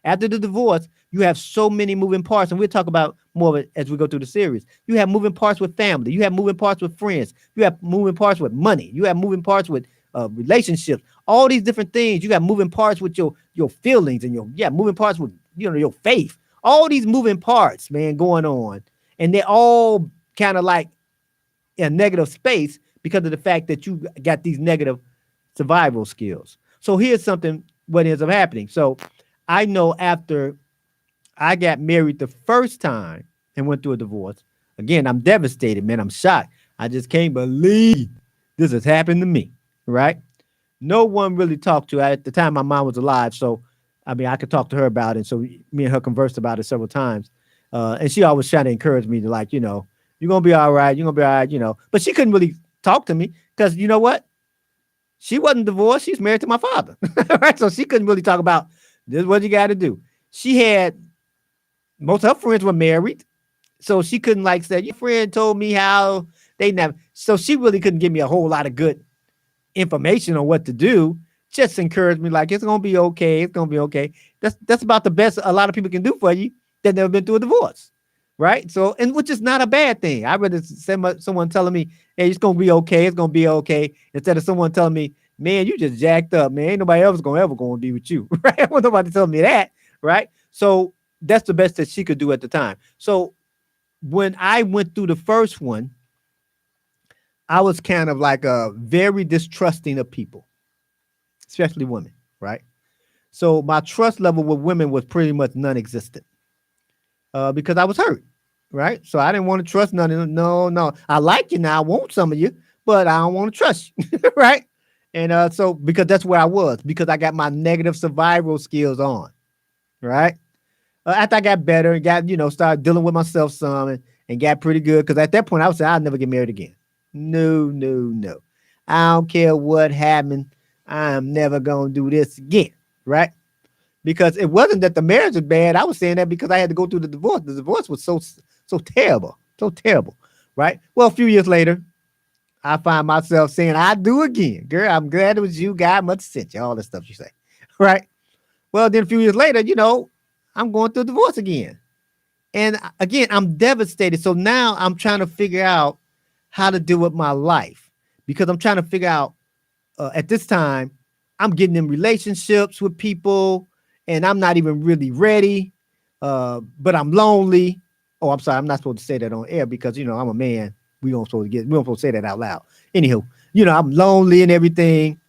S2: after the divorce, you have so many moving parts, and we'll talk about more of it as we go through the series. You have moving parts with family, you have moving parts with friends, you have moving parts with money, you have moving parts with relationships, all these different things. You got moving parts with your feelings and moving parts with your faith. All these moving parts, man, going on, and they're all kind of like in a negative space because of the fact that you got these negative survival skills. So here's something what ends up happening. So I know after I got married the first time and went through a divorce, again, I'm devastated, man. I'm shocked. I just can't believe this has happened to me, right? No one really talked to. At the time, my mom was alive, so I mean, I could talk to her about it. So me and her conversed about it several times, and she always trying to encourage me to, like, you're gonna be all right. You're gonna be all right, But she couldn't really talk to me because you know what? She wasn't divorced. She's married to my father, right? So she couldn't really talk about this is what you got to do. She had most of her friends were married, so she couldn't like say your friend told me how they never. So she really couldn't give me a whole lot of good information on what to do. Just encourage me like it's gonna be okay. It's gonna be okay. That's about the best a lot of people can do for you that never been through a divorce, right? So, and which is not a bad thing. I rather someone telling me, "Hey, it's gonna be okay. It's gonna be okay," instead of someone telling me, "Man, you just jacked up, man. Ain't nobody else ever gonna be with you," right? I want nobody telling me that, right? So that's the best that she could do at the time. So when I went through the first one, I was kind of like a very distrusting of people, especially women, right? So my trust level with women was pretty much non-existent because I was hurt, right? So I didn't want to trust none of them. No, no. I like you now. I want some of you, but I don't want to trust you, right? And so because that's where I was, because I got my negative survival skills on, right? After I got better and got, started dealing with myself some and got pretty good. Because at that point, I would say I'll never get married again. No, no, no. I don't care what happened. I'm never going to do this again, right? Because it wasn't that the marriage was bad. I was saying that because I had to go through the divorce. The divorce was so terrible, right? Well, a few years later, I find myself saying, I do again. Girl, I'm glad it was you. God must have sent you. All the stuff you say, right? Well, then a few years later, I'm going through a divorce again. And again, I'm devastated. So now I'm trying to figure out how to deal with my life because I'm trying to figure out at this time, I'm getting in relationships with people and I'm not even really ready, but I'm lonely. Oh, I'm sorry. I'm not supposed to say that on air because, I'm a man. We don't supposed to say that out loud. Anywho, I'm lonely and everything.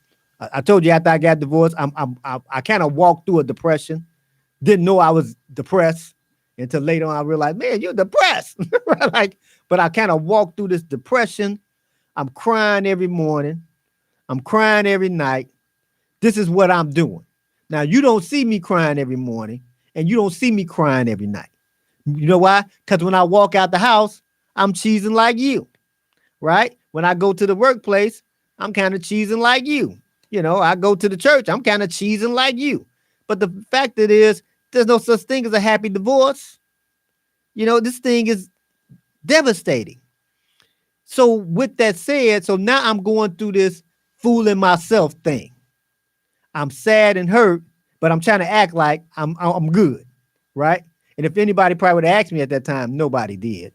S2: I told you after I got divorced, I kind of walked through a depression. Didn't know I was depressed until later on I realized, man, you're depressed. But I kind of walked through this depression. I'm crying every morning. I'm crying every night. This is what I'm doing. Now, you don't see me crying every morning and you don't see me crying every night. You know why? Because when I walk out the house, I'm cheesing like you, right? When I go to the workplace, I'm kind of cheesing like you. I go to the church, I'm kind of cheesing like you. But the fact that is, there's no such thing as a happy divorce. This thing is devastating. So with that said, so now I'm going through this fooling myself thing.
S1: I'm sad and hurt, but I'm trying to act like I'm good, right? And if anybody probably would have asked me at that time, nobody did,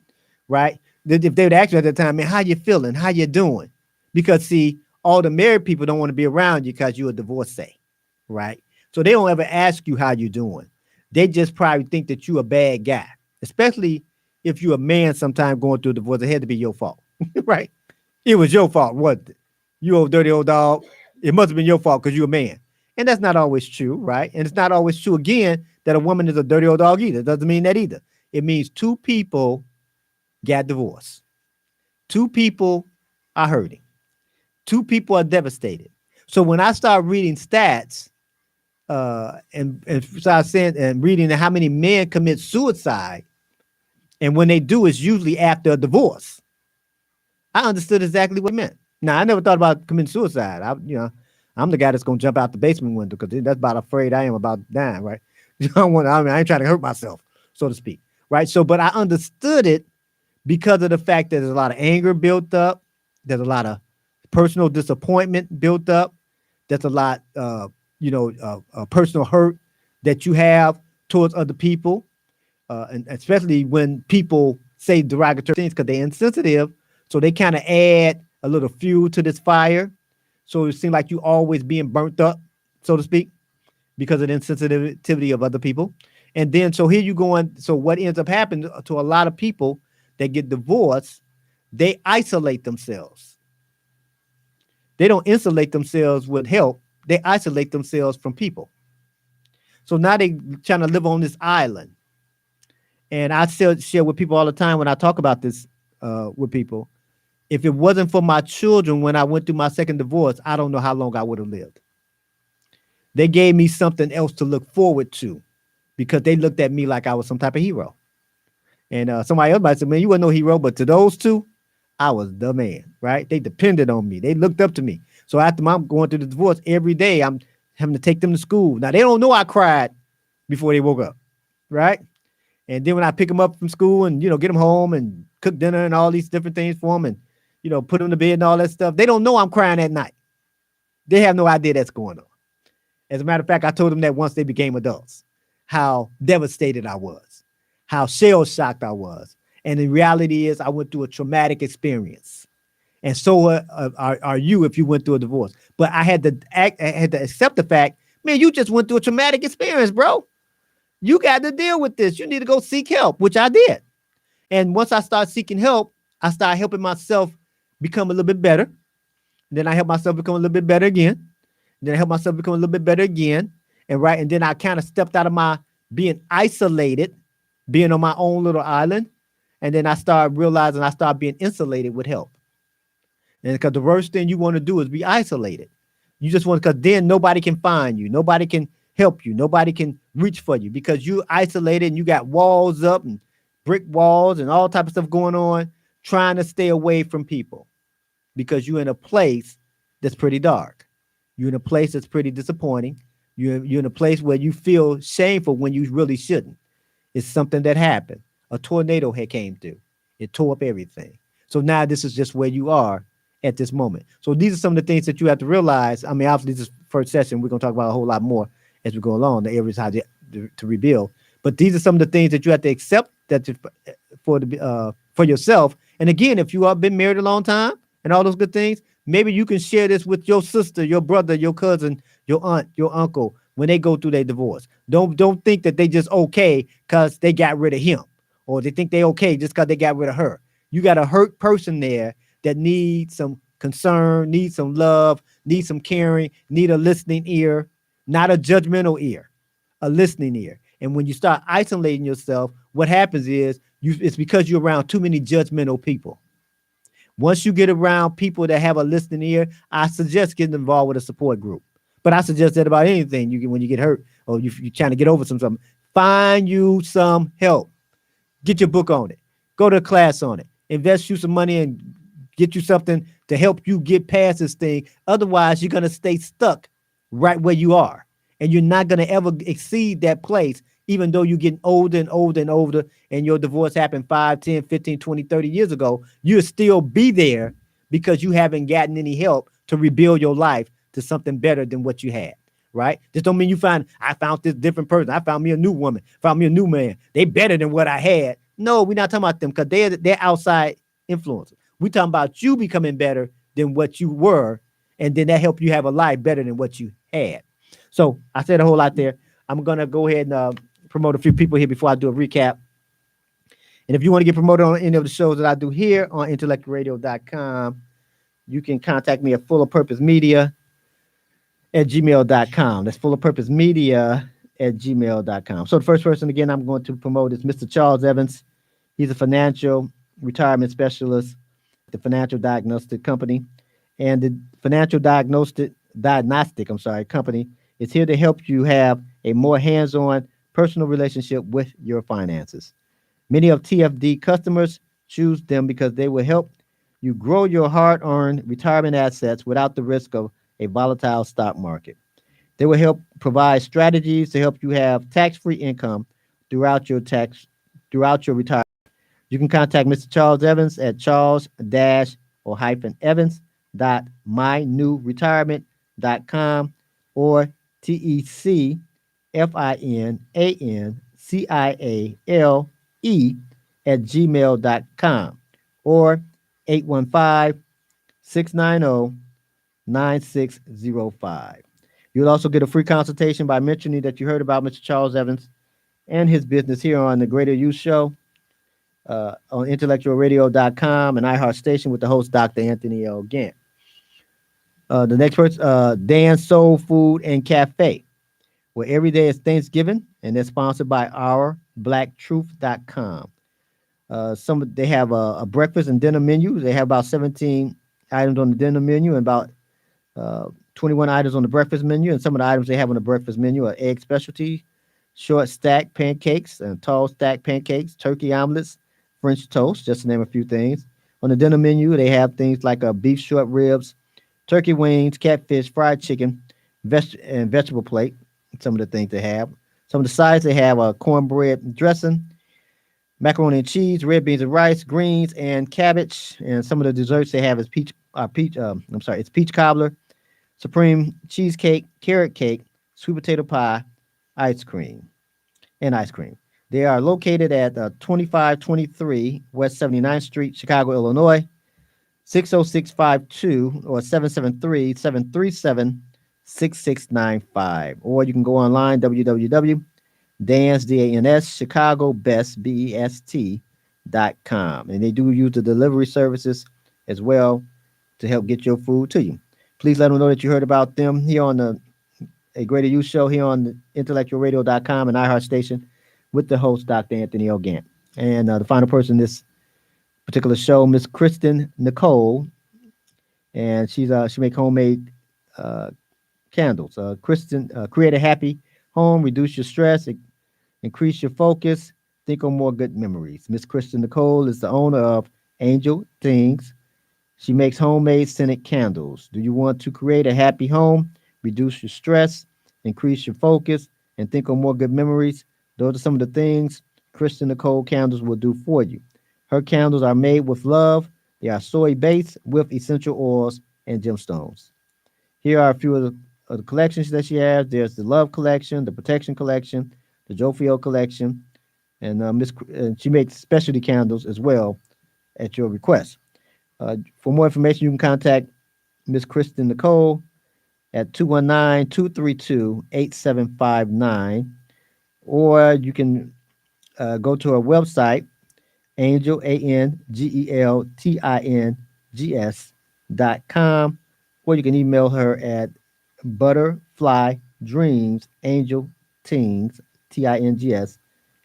S1: right? If they would ask me at that time, man, how you feeling? How you doing? Because see, all the married people don't want to be around you because you're a divorcee, right? So they don't ever ask you how you doing. They just probably think that you a bad guy, especially if you're a man sometime going through a divorce. It had to be your fault, right? It was your fault, wasn't it? You old dirty old dog. It must have been your fault because you're a man. And that's not always true, right? And it's not always true again that a woman is a dirty old dog either. It doesn't mean that either. It means two people got divorced. Two people are hurting. Two people are devastated. So when I start reading stats, and start saying and reading how many men commit suicide, and when they do, it's usually after a divorce. I understood exactly what it meant. Now I never thought about committing suicide. I'm the guy that's gonna jump out the basement window because that's about afraid I am about dying, right? I ain't trying to hurt myself, so to speak, right? So, but I understood it because of the fact that there's a lot of anger built up, there's a lot of personal disappointment built up, there's a lot, personal hurt that you have towards other people, and especially when people say derogatory things because they're insensitive, so they kind of add a little fuel to this fire. So it seems like you always being burnt up, so to speak, because of the insensitivity of other people. And then, so here you going. So what ends up happening to a lot of people that get divorced, they isolate themselves. They don't insulate themselves with help. They isolate themselves from people. So now they trying to live on this island. And I still share with people all the time when I talk about this with people. If it wasn't for my children when I went through my second divorce, I don't know how long I would have lived. They gave me something else to look forward to because they looked at me like I was some type of hero. And somebody else might say, man, you weren't no hero. But to those two, I was the man, right? They depended on me. They looked up to me. So after I'm going through the divorce, every day I'm having to take them to school. Now, they don't know I cried before they woke up, right? And then when I pick them up from school and, get them home and cook dinner and all these different things for them and, put them to bed and all that stuff, they don't know I'm crying at night. They have no idea that's going on. As a matter of fact, I told them that once they became adults, how devastated I was, how shell-shocked I was. And the reality is I went through a traumatic experience. And so are you if you went through a divorce. But I had to accept the fact, man, you just went through a traumatic experience, bro. You got to deal with this. You need to go seek help, which I did. And once I started seeking help, I started helping myself become a little bit better. Then I helped myself become a little bit better again. Then I helped myself become a little bit better again. And then I kind of stepped out of my being isolated, being on my own little island. And then I started realizing I started being insulated with help. And because the worst thing you want to do is be isolated. You just want, because then nobody can find you. Nobody can help you. Nobody can reach for you because you isolated and you got walls up and brick walls and all type of stuff going on, trying to stay away from people because you're in a place that's pretty dark. You're in a place that's pretty disappointing. You're in a place where you feel shameful when you really shouldn't. It's something that happened. A tornado had came through. It tore up everything. So now this is just where you are at this moment. So these are some of the things that you have to realize. I mean, obviously this is first session. We're going to talk about a whole lot more as we go along, the areas how to rebuild. But these are some of the things that you have to accept for yourself. And again, if you have been married a long time and all those good things, maybe you can share this with your sister, your brother, your cousin, your aunt, your uncle when they go through their divorce. Don't think that they just okay because they got rid of him, or they think they okay just because they got rid of her. You got a hurt person there that needs some concern, needs some love, needs some caring, need a listening ear, not a judgmental ear, a listening ear. And when you start isolating yourself, what happens is it's because you're around too many judgmental people. Once you get around people that have a listening ear, I suggest getting involved with a support group. But I suggest that about anything when you get hurt or you're trying to get over something. Find you some help. Get your book on it. Go to a class on it. Invest you some money and get you something to help you get past this thing. Otherwise, you're going to stay stuck right where you are. And you're not going to ever exceed that place, even though you're getting older and older and older and your divorce happened 5, 10, 15, 20, 30 years ago. You'll still be there because you haven't gotten any help to rebuild your life to something better than what you had,
S2: right? This don't mean I found this different person. I found me a new woman, found me a new man. They better than what I had. No, we're not talking about them because they're outside influences. We talking about you becoming better than what you were, and then that help you have a life better than what you had. So I said a whole lot there. I'm gonna go ahead and promote a few people here before I do a recap. And if you want to get promoted on any of the shows that I do here on IntellectualRadio.com, you can contact me at fullofpurposemedia@gmail.com. That's fullofpurposemedia@gmail.com. So the first person, again, I'm going to promote is Mr. Charles Evans. He's a financial retirement specialist at the Financial Diagnostic Company. And the Financial Diagnostic Company is here to help you have a more hands-on personal relationship with your finances. Many of TFD customers choose them because they will help you grow your hard-earned retirement assets without the risk of a volatile stock market. They will help provide strategies to help you have tax-free income throughout your retirement. You can contact Mr. Charles Evans at charles-evans.mynewretirement.com or TECFINANCIALE@gmail.com or 815-690-9605. You'll also get a free consultation by mentioning that you heard about Mr. Charles Evans and his business here on the Greater Youth Show on IntellectualRadio.com and iHeart Station with the host, Dr. Anthony L. Gantt. The next person, Dan's Soul Food and Cafe, where every day is Thanksgiving, and they're sponsored by OurBlackTruth.com. They have a breakfast and dinner menu. They have about 17 items on the dinner menu and about 21 items on the breakfast menu. And some of the items they have on the breakfast menu are egg specialty, short stack pancakes, and tall stack pancakes, turkey omelets, French toast, just to name a few things. On the dinner menu, they have things like beef short ribs, turkey wings, catfish, fried chicken, and vegetable plate. Some of the things they have. Some of the sides they have cornbread dressing, macaroni and cheese, red beans and rice, greens, and cabbage. And some of the desserts they have is it's peach cobbler, supreme cheesecake, carrot cake, sweet potato pie, ice cream. They are located at 2523 West 79th Street, Chicago, Illinois, 60652 or 773-737-6695. Or you can go online, www.DansChicagobest.com. And they do use the delivery services as well to help get your food to you. Please let them know that you heard about them here on a Greater Youth Show here on the IntellectualRadio.com and iHeart Station with the host, Dr. Anthony L. Gantt. And the final person in this particular show, Miss Christin Nicole, and she makes homemade candles. Christin, create a happy home, reduce your stress, increase your focus, think on more good memories. Miss Christin Nicole is the owner of Tings. She makes homemade scented candles. Do you want to create a happy home, reduce your stress, increase your focus, and think on more good memories? Those are some of the things Christin Nicole candles will do for you. Her candles are made with love. They are soy-based with essential oils and gemstones. Here are a few of the collections that she has. There's the Love Collection, the Protection Collection, the Jophiel Collection, and she makes specialty candles as well at your request. For more information, you can contact Miss Christin Nicole at 219-232-8759, or you can go to her website, AngelTings.com, or you can email her at Butterflydreamsangeltings, Tings,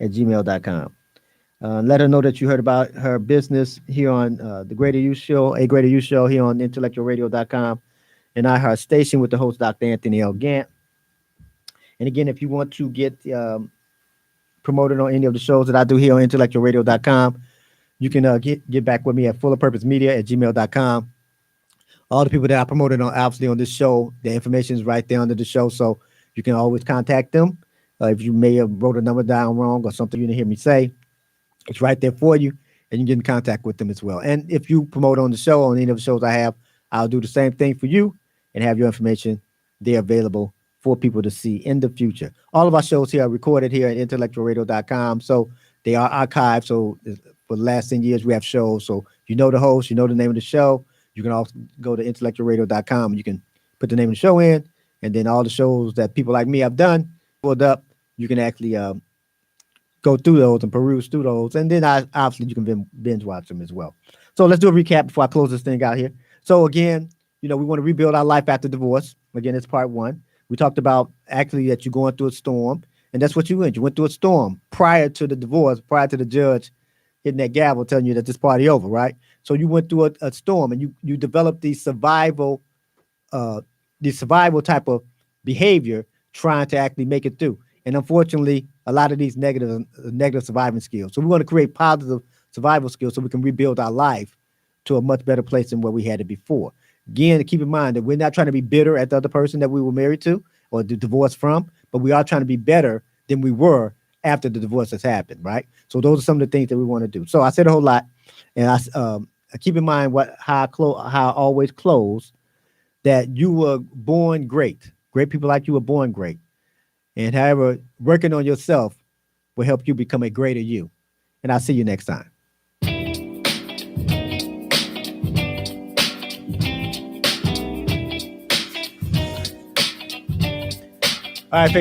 S2: at gmail.com. Let her know that you heard about her business here on the Greater Youth Show, a Greater Youth Show here on IntellectualRadio.com and iHeart Station with the host, Dr. Anthony L. Gantt. And again, if you want to get promoted on any of the shows that I do here on IntellectualRadio.com, you can get back with me at fullofpurposemedia@gmail.com. All the people that I promoted obviously on this show, the information is right there under the show, so you can always contact them. If you may have wrote a number down wrong or something you didn't hear me say, it's right there for you, and you can get in contact with them as well. And if you promote on the show, on any of the shows I have, I'll do the same thing for you and have your information there available
S1: for people to see in the future. All of our shows here are recorded here at intellectualradio.com. So they are archived. So for the last 10 years, we have shows. So you know the host, you know the name of the show. You can also go to intellectualradio.com. You can put the name of the show in, and then all the shows that people like me have done, pulled up, you can actually go through those and peruse through those. And then obviously you can binge watch them as well. So let's do a recap before I close this thing out here. So again, we want to rebuild our life after divorce. Again, it's part one. We talked about actually that you're going through a storm, and that's what you went. You went through a storm prior to the divorce, prior to the judge hitting that gavel telling you that this party over, right? So you went through a storm, and you developed these survival type of behavior trying to actually make it through. And unfortunately, a lot of these negative surviving skills. So we want to create positive survival skills so we can rebuild our life to a much better place than where we had it before. Again, keep in mind that we're not trying to be bitter at the other person that we were married to or divorced from, but we are trying to be better than we were after the divorce has happened, right? So those are some of the things that we want to do. So I said a whole lot, and I keep in mind how I always close, that you were born great. Great people like you were born great. And however, working on yourself will help you become a greater you. And I'll see you next time. All right,